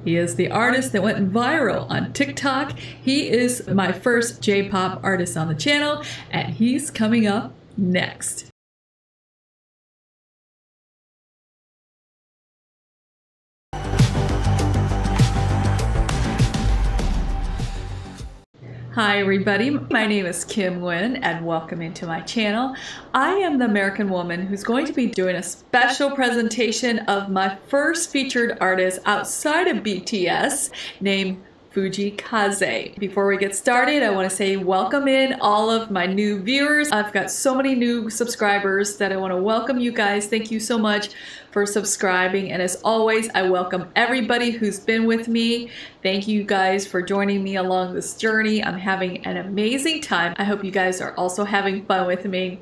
He is the artist that went viral on TikTok. He is my first J-pop artist on the channel, and he's coming up next. Hi everybody, my name is Kim Nguyen and welcome into my channel. I am the American woman who's going to be doing a special presentation of my first featured artist outside of BTS named Fujii Kaze. Before we get started, I want to say welcome in all of my new viewers. I've got so many new subscribers that I want to welcome you guys. Thank you so much for subscribing, and as always, I welcome everybody who's been with me. Thank you guys for joining me along this journey. I'm having an amazing time. I hope you guys are also having fun with me.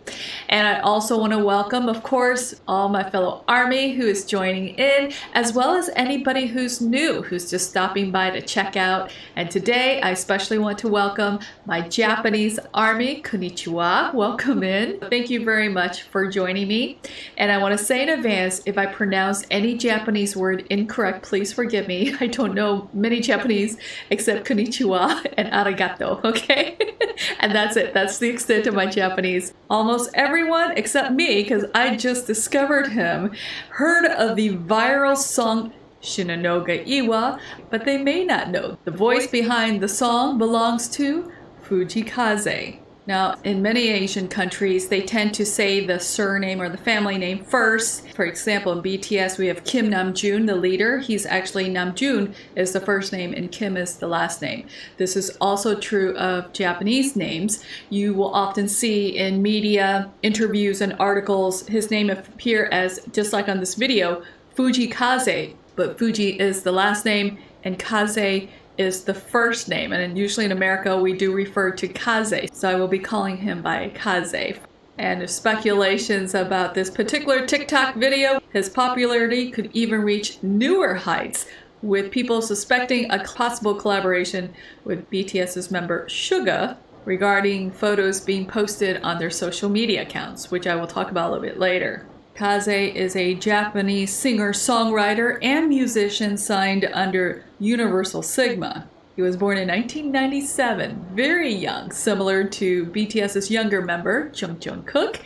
And I also want to welcome, of course, all my fellow ARMY who is joining in, as well as anybody who's new, who's just stopping by to check out. And today, I especially want to welcome my Japanese ARMY. Konnichiwa. Welcome in. Thank you very much for joining me. And I want to say in advance, if I pronounce any Japanese word incorrect, please forgive me. I don't know many Japanese except konnichiwa and arigato, okay? And that's it. That's the extent of my Japanese. Almost everyone except me, because I just discovered him, heard of the viral song Shinunoga E-Wa, but they may not know the voice behind the song belongs to Fujii Kaze. Now, in many Asian countries, they tend to say the surname or the family name first. For example, in BTS, we have Kim Namjoon, the leader. He's actually Namjoon is the first name and Kim is the last name. This is also true of Japanese names. You will often see in media, interviews, and articles, his name appear as, just like on this video, Fujii Kaze, but Fuji is the last name and Kaze is the first name, and usually in America we do refer to Kaze, so I will be calling him by Kaze. And there's speculations about this particular TikTok video. His popularity could even reach newer heights, with people suspecting a possible collaboration with BTS's member Suga regarding photos being posted on their social media accounts, which I will talk about a little bit later. Kaze is a Japanese singer-songwriter and musician signed under Universal Sigma. He was born in 1997, very young, similar to BTS's younger member, Jungkook,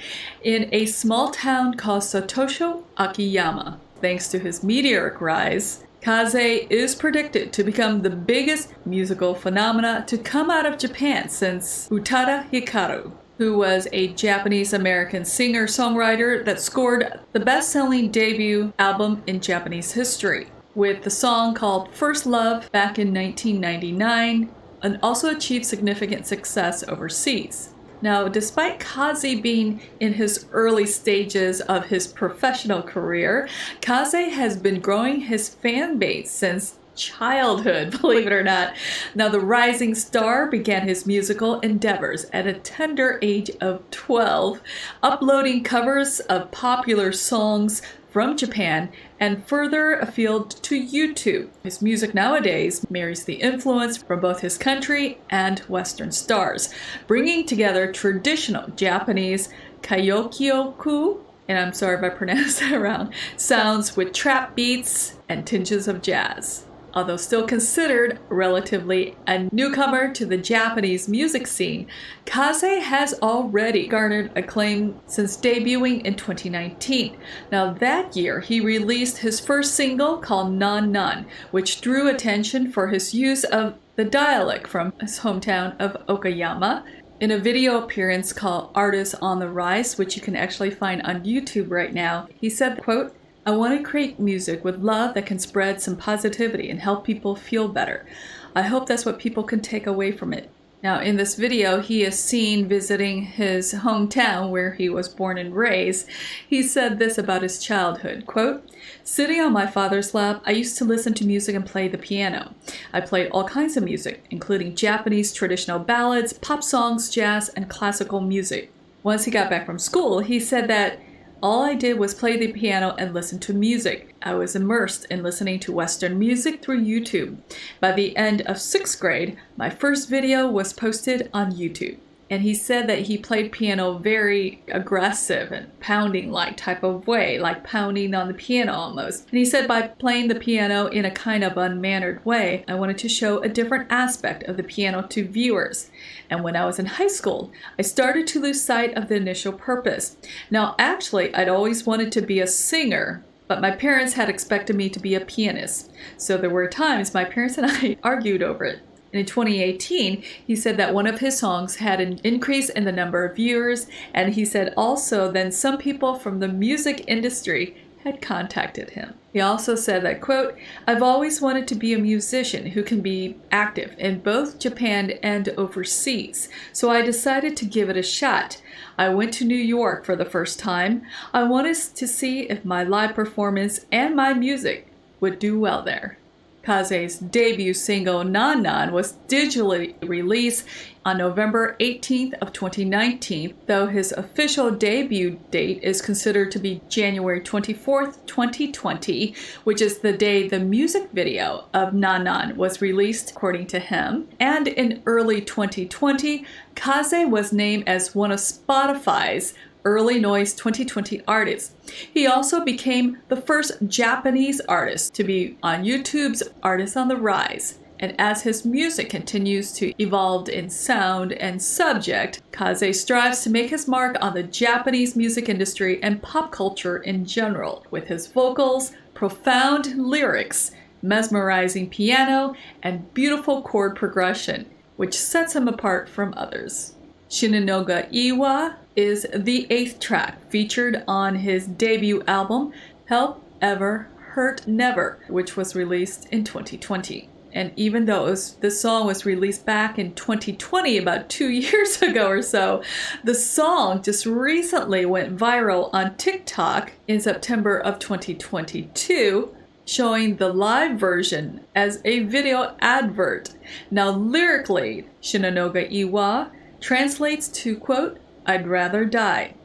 in a small town called Satosho, Akiyama. Thanks to his meteoric rise, Kaze is predicted to become the biggest musical phenomena to come out of Japan since Utada Hikaru, who was a Japanese-American singer-songwriter that scored the best-selling debut album in Japanese history, with the song called First Love back in 1999, and also achieved significant success overseas. Now, despite Kaze being in his early stages of his professional career, Kaze has been growing his fan base since childhood, believe it or not. Now, the rising star began his musical endeavors at a tender age of 12, uploading covers of popular songs from Japan and further afield to YouTube. His music nowadays marries the influence from both his country and Western stars, bringing together traditional Japanese kayokyoku, and I'm sorry if I pronounced that wrong, sounds with trap beats and tinges of jazz. Although still considered relatively a newcomer to the Japanese music scene, Kaze has already garnered acclaim since debuting in 2019. Now that year, he released his first single called Non Non, which drew attention for his use of the dialect from his hometown of Okayama. In a video appearance called Artists on the Rise, which you can actually find on YouTube right now, he said, quote, "I want to create music with love that can spread some positivity and help people feel better. I hope that's what people can take away from it." Now, in this video, he is seen visiting his hometown where he was born and raised. He said this about his childhood, quote, "Sitting on my father's lap, I used to listen to music and play the piano. I played all kinds of music, including Japanese traditional ballads, pop songs, jazz, and classical music. Once he got back from school, he said that all I did was play the piano and listen to music. I was immersed in listening to Western music through YouTube. By the end of 6th grade, my first video was posted on YouTube." And he said that he played piano very aggressive and pounding-like type of way, like pounding on the piano almost. And he said by playing the piano in a kind of unmannered way, I wanted to show a different aspect of the piano to viewers. And when I was in high school, I started to lose sight of the initial purpose. Now, actually, I'd always wanted to be a singer, but my parents had expected me to be a pianist. So there were times my parents and I argued over it. And in 2018, he said that one of his songs had an increase in the number of viewers, and he said also then some people from the music industry had contacted him. He also said that, quote, I've always wanted to be a musician who can be active in both Japan and overseas, so I decided to give it a shot. I went to New York for the first time. I wanted to see if my live performance and my music would do well there. Kaze's debut single, Nan Nan, was digitally released on November 18th of 2019, though his official debut date is considered to be January 24th, 2020, which is the day the music video of Nan Nan was released, according to him. And in early 2020, Kaze was named as one of Spotify's Early Noise 2020 artists. He also became the first Japanese artist to be on YouTube's Artists on the Rise. And as his music continues to evolve in sound and subject, Kaze strives to make his mark on the Japanese music industry and pop culture in general, with his vocals, profound lyrics, mesmerizing piano, and beautiful chord progression, which sets him apart from others. Shinunoga E-Wa is the 8th track featured on his debut album, Help Ever Hurt Never, which was released in 2020. And even though this song was released back in 2020, about 2 years ago or so, the song just recently went viral on TikTok in September of 2022, showing the live version as a video advert. Now, lyrically, Shinunoga E-Wa translates to, quote, I'd rather die,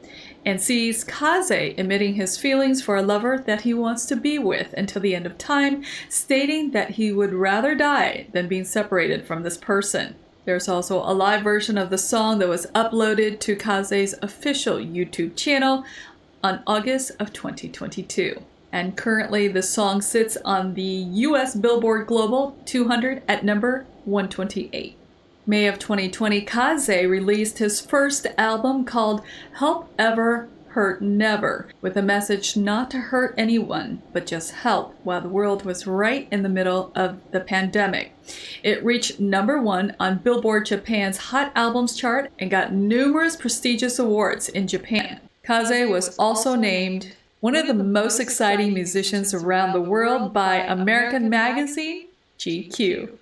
and sees Kaze emitting his feelings for a lover that he wants to be with until the end of time, stating that he would rather die than being separated from this person. There's also a live version of the song that was uploaded to Kaze's official YouTube channel on August of 2022. And currently the song sits on the US Billboard Global 200 at number 128. May of 2020, Kaze released his first album called Help Ever Hurt Never, with a message not to hurt anyone, but just help, while the world was right in the middle of the pandemic. It reached number 1 on Billboard Japan's Hot Albums chart and got numerous prestigious awards in Japan. Kaze was also named one of the most exciting musicians around the world by American magazine GQ.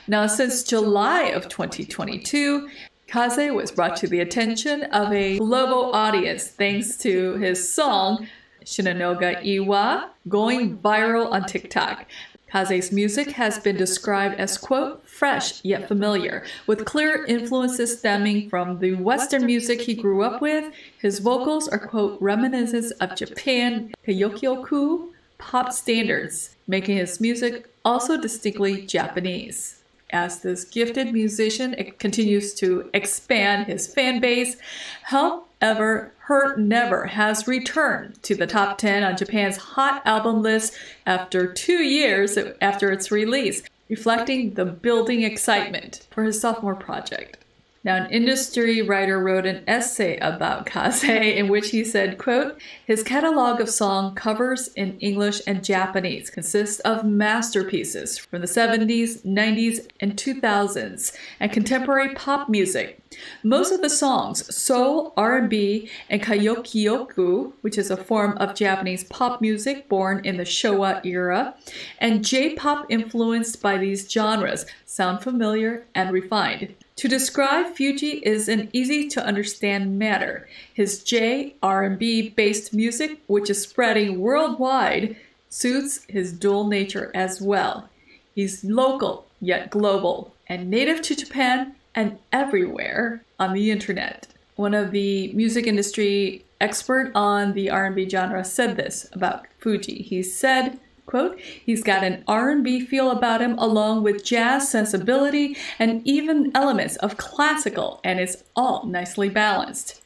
Now, since July of 2022, Kaze was brought to the attention of a global audience thanks to his song, Shinunoga E-Wa, going viral on TikTok. Kaze's music has been described as, quote, fresh yet familiar, with clear influences stemming from the Western music he grew up with. His vocals are, quote, reminiscent of Japan karaoke pop standards, making his music also distinctly Japanese. As this gifted musician continues to expand his fan base, Help Ever Hurt Never has returned to the top 10 on Japan's Hot Album list after 2 years after its release, reflecting the building excitement for his sophomore project. Now, an industry writer wrote an essay about Kaze in which he said, quote, his catalog of song covers in English and Japanese consists of masterpieces from the 70s, 90s, and 2000s, and contemporary pop music. Most of the songs, soul, R&B, and karaoke, which is a form of Japanese pop music born in the Showa era, and J-pop influenced by these genres, sound familiar and refined. To describe Fujii is an easy-to-understand matter. His J-R&B based music, which is spreading worldwide, suits his dual nature as well. He's local, yet global, and native to Japan and everywhere on the internet. One of the music industry expert on the R&B genre said this about Fujii. He said, Quote, he's got an R&B feel about him along with jazz sensibility and even elements of classical, and it's all nicely balanced.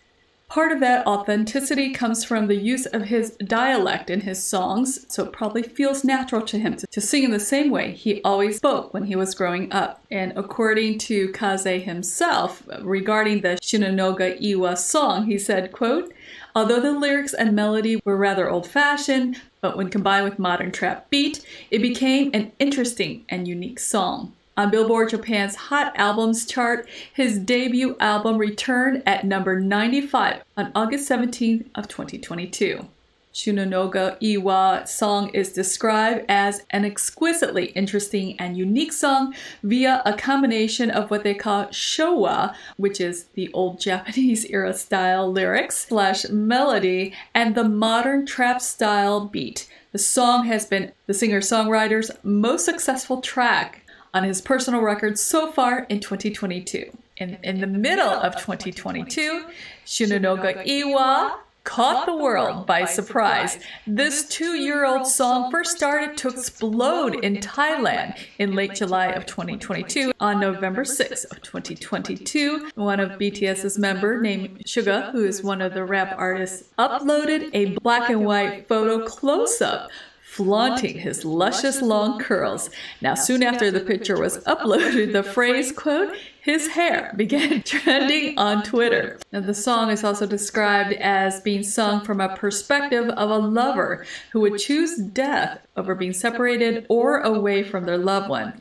Part of that authenticity comes from the use of his dialect in his songs, so it probably feels natural to him to sing in the same way he always spoke when he was growing up. And according to Kaze himself, regarding the Shinunoga E-Wa song, he said, quote, although the lyrics and melody were rather old-fashioned, but when combined with modern trap beat, it became an interesting and unique song. On Billboard Japan's Hot Albums chart, his debut album returned at number 95 on August 17th of 2022. Shinunoga E-Wa song is described as an exquisitely interesting and unique song via a combination of what they call Showa, which is the old Japanese era style lyrics / melody, and the modern trap style beat. The song has been the singer-songwriter's most successful track on his personal record so far in 2022. In the middle of 2022, Shinunoga E-Wa caught the world by surprise. This 2-year-old song first started to explode in Thailand in late July of 2022. On November 6th of 2022, one of BTS's members named Suga, who is one of the rap artists, uploaded a black and white photo close-up flaunting his luscious long curls. Now, soon after the picture was uploaded, the phrase, quote, his hair began trending on Twitter. Now, the song is also described as being sung from a perspective of a lover who would choose death over being separated or away from their loved one.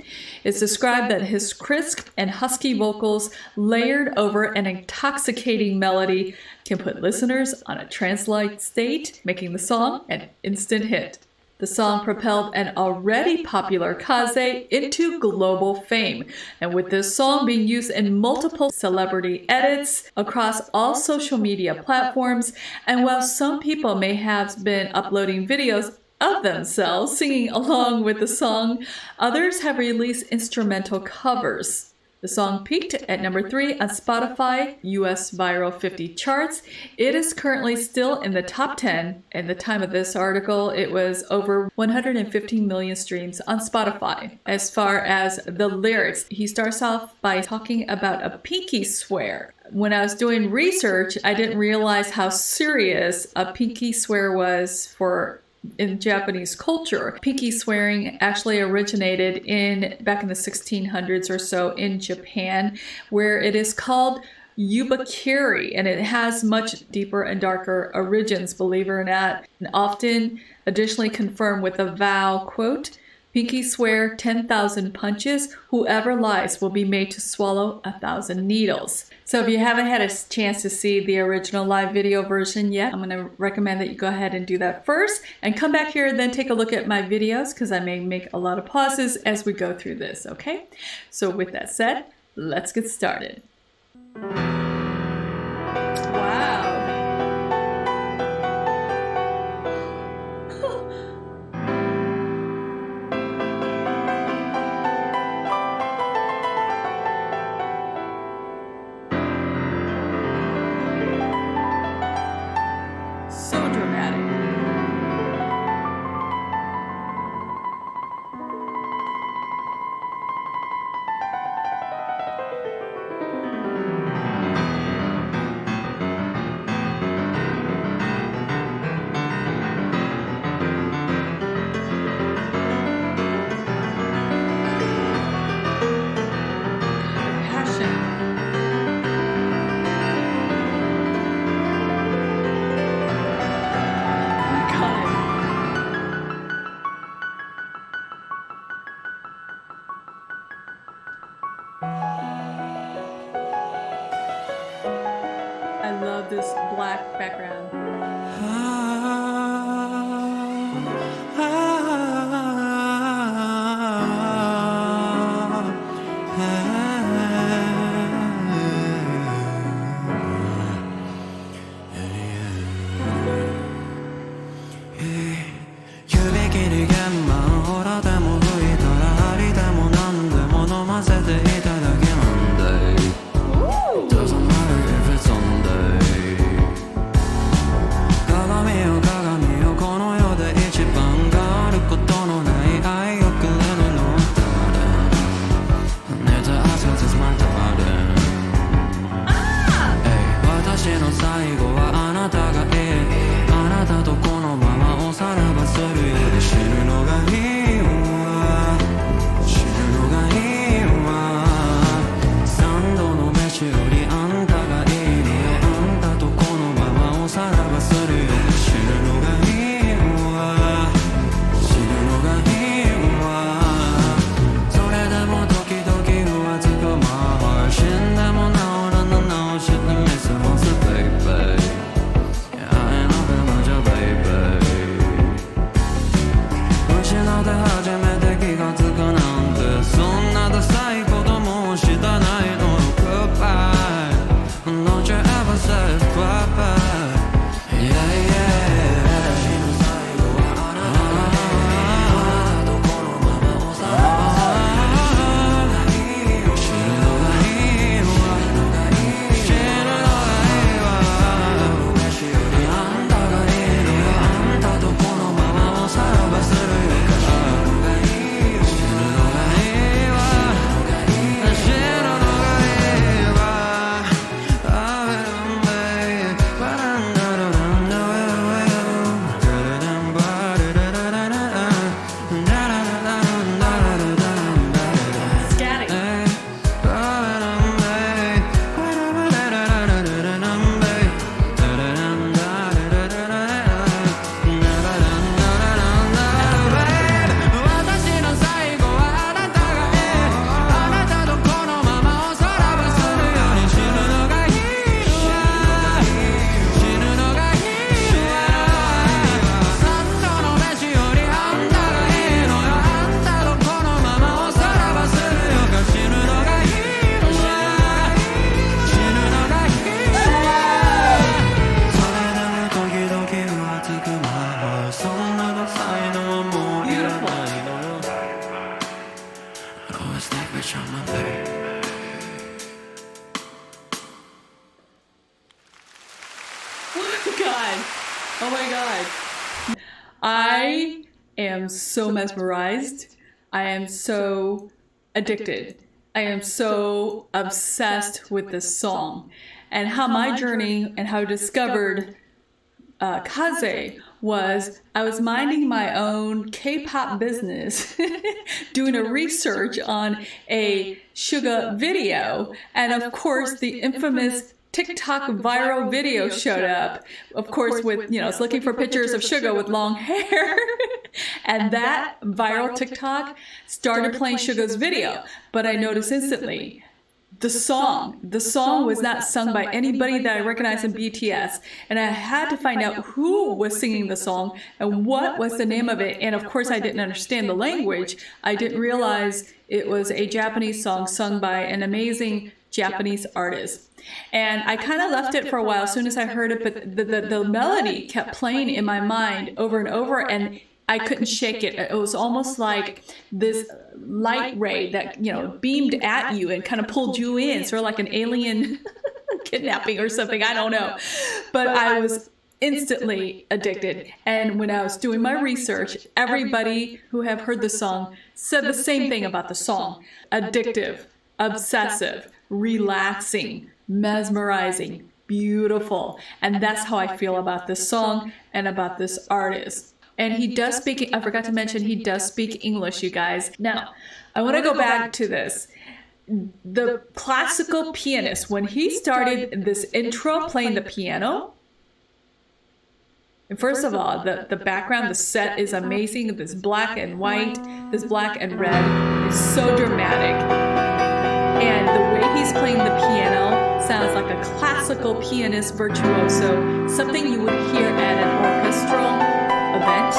It's described that his crisp and husky vocals layered over an intoxicating melody can put listeners on a trance-like state, making the song an instant hit. The song propelled an already popular Kaze into global fame, and with this song being used in multiple celebrity edits across all social media platforms, and while some people may have been uploading videos of themselves singing along with the song, others have released instrumental covers. The song peaked at number 3 on Spotify US Viral 50 charts. It is currently still in the top 10. At the time of this article, it was over 115 million streams on Spotify. As far as the lyrics, he starts off by talking about a pinky swear. When I was doing research, I didn't realize how serious a pinky swear was in Japanese culture. Pinky swearing actually originated back in the 1600s or so in Japan, where it is called yubakiri, and it has much deeper and darker origins, believe it or not, and often additionally confirmed with a vow, quote, pinky swear 10,000 punches, whoever lies will be made to swallow 1,000 needles. So if you haven't had a chance to see the original live video version yet, I'm going to recommend that you go ahead and do that first and come back here and then take a look at my videos, because I may make a lot of pauses as we go through this, okay? So with that said, let's get started. Wow. So dramatic. I love this black background. was like rich on my baby. Oh my god. I am so mesmerized. I am so addicted. I am so obsessed with this song. And how my journey and how I discovered Kaze was I was minding my own K-pop business, doing a research on a Suga video, and of course the infamous TikTok viral video showed up, of course with, I was looking for pictures of Suga with long hair, and that viral TikTok started playing Suga's video, but I noticed instantly the song was not sung by anybody that I recognized in BTS, and I had to find out who was singing the song and what was the name of it. And of course I didn't understand the language. I didn't realize it was a Japanese song sung by an amazing Japanese artist. And I kind of left it for a while as soon as I heard it, but the melody kept playing in my mind over and over, and I couldn't shake it. It was almost like this light ray that, beamed at you and kind of pulled you in, sort of like an alien kidnapping or something. I don't know. But I was instantly addicted. And when I was doing my research, everybody who have heard the song said the same thing about the song. Addictive, obsessive, relaxing, mesmerizing, beautiful. And that's how I feel about this song and about this artist. And he does speak, I forgot to mention, he does speak English, you guys. Now, I want to go back to this. The classical pianist, when he started this intro playing the piano, first of all, the background, the set is amazing. This black and white, this black and red is so dramatic. And the way he's playing the piano sounds like a classical pianist virtuoso, something you would hear at an orchestral event.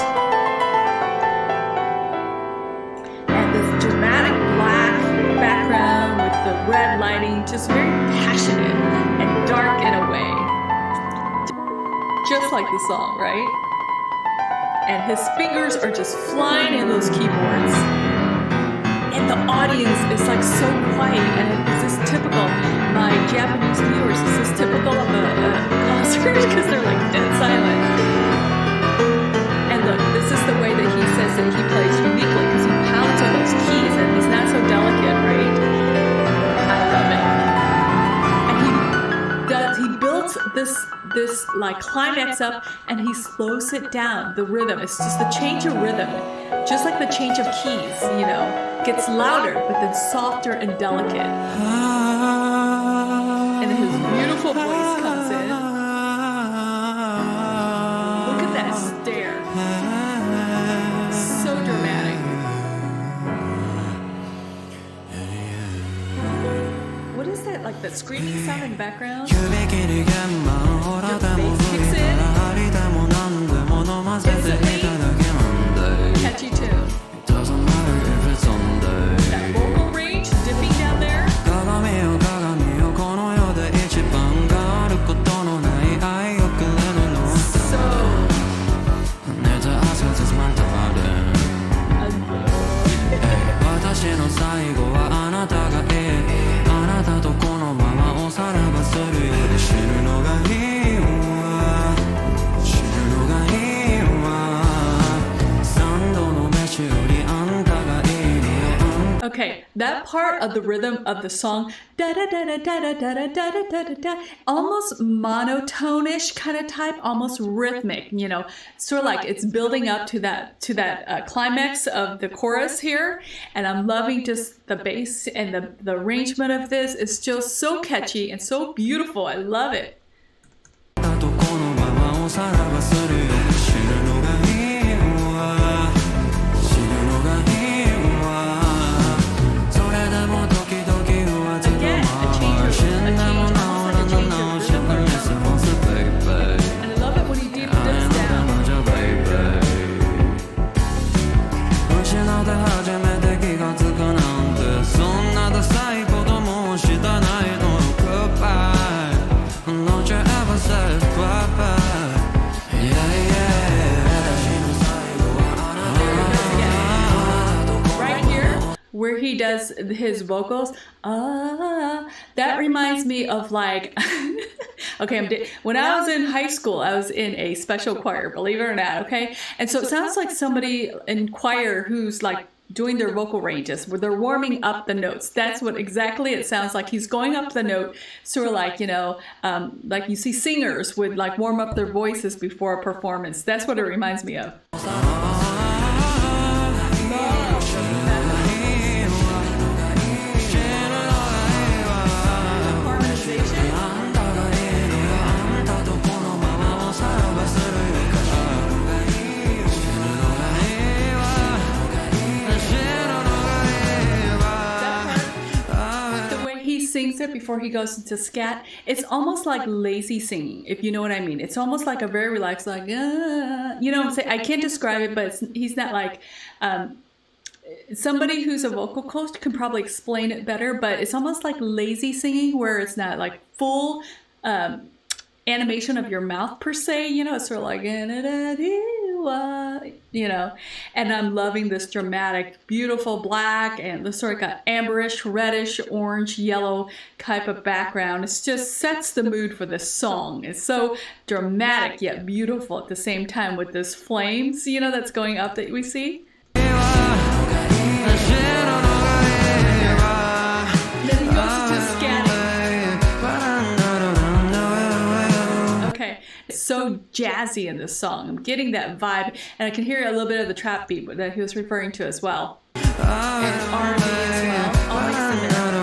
And this dramatic black background with the red lighting, just very passionate and dark in a way. Just like the song, right? And his fingers are just flying in those keyboards. And the audience is like so quiet, and is this typical, my Japanese viewers, is this typical of a concert? Because they're like dead silent. And look, this is the way that he says that he plays uniquely, because he pounds on those keys and he's not so delicate, right? I love it. And he builds this like climax up, and he slows it down. The rhythm, it's just the change of rhythm, just like the change of keys, gets louder, but then softer and delicate. And then his beautiful voice comes in. Look at that stare. So dramatic. What is that, like the screaming sound in the background? The bass kicks in. Instantly. Catchy tune. That vocal range dipping down there. Okay, that part of the rhythm of the song, da da da da da da da da da da da da, almost monotone-ish kind of type, almost rhythmic, sort of like it's building up to that climax of the chorus here. And I'm loving just the bass and the arrangement of this. It's just so catchy and so beautiful. I love it. Yeah, yeah. he does his vocals, that reminds me of like, okay, when I was in high school, I was in a special choir, believe it or not, okay? And so it sounds like somebody in choir who's like doing their vocal ranges, where they're warming up the notes. That's what exactly it sounds like. He's going up the note, sort of like, you know, like you see singers would like warm up their voices before a performance. That's what it reminds me of. Sings it before he goes into scat. It's almost like lazy singing, if you know what I mean. It's almost like a very relaxed, like, you know what I'm saying? I can't describe it, but he's not like, somebody who's a vocal coach can probably explain it better, but it's almost like lazy singing where it's not like full animation of your mouth per se, you know, it's sort of like, you know, and I'm loving this dramatic, beautiful black and the sort of got amberish, reddish, orange, yellow type of background. It just sets the mood for this song. It's so dramatic yet beautiful at the same time with this flames, you know, that's going up that we see. So jazzy in this song. I'm getting that vibe, and I can hear a little bit of the trap beat that he was referring to as well. And R&B as well. All mixed in there.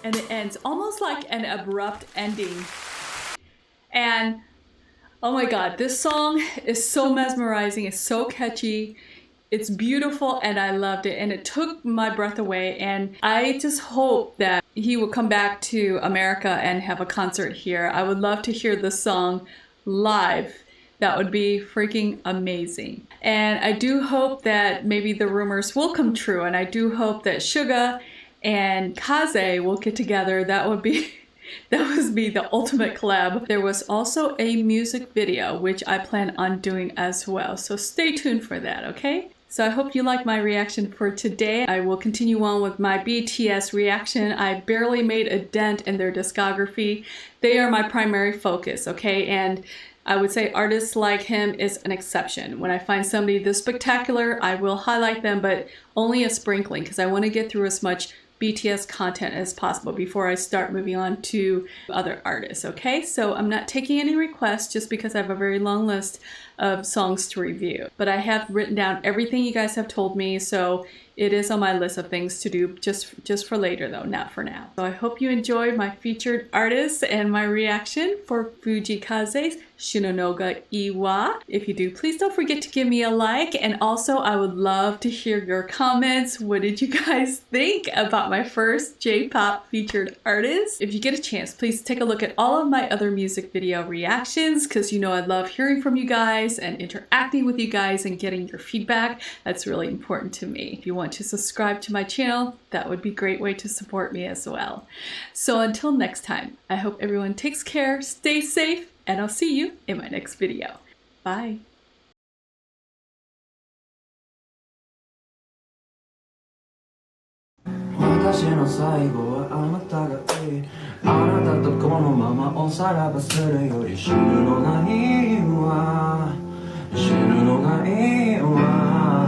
And it ends almost like an abrupt ending. And oh my God, this song is so mesmerizing. It's so catchy. It's beautiful, and I loved it. And it took my breath away. And I just hope that he will come back to America and have a concert here. I would love to hear this song live. That would be freaking amazing. And I do hope that maybe the rumors will come true. And I do hope that Suga and Kaze will get together. That would be the ultimate collab. There was also a music video, which I plan on doing as well. So stay tuned for that, okay? So I hope you like my reaction for today. I will continue on with my BTS reaction. I barely made a dent in their discography. They are my primary focus, okay? And I would say artists like him is an exception. When I find somebody this spectacular, I will highlight them, but only a sprinkling, because I want to get through as much BTS content as possible before I start moving on to other artists, okay? So I'm not taking any requests just because I have a very long list of songs to review. But I have written down everything you guys have told me, so it is on my list of things to do just for later though, not for now. So I hope you enjoyed my featured artists and my reaction for Fujii Kaze's Shinunoga E-Wa. If you do, please don't forget to give me a like, and also I would love to hear your comments. What did you guys think about my first J-pop featured artist? If you get a chance, please take a look at all of my other music video reactions, because you know I love hearing from you guys and interacting with you guys and getting your feedback. That's really important to me. If you want to subscribe to my channel, that would be a great way to support me as well. So until next time, I hope everyone takes care, stay safe, and I'll see you in my next video. Bye. 私の最後はあなたがいいあなたとこのままおさらばするより死ぬのがいいわ死ぬのがいいわ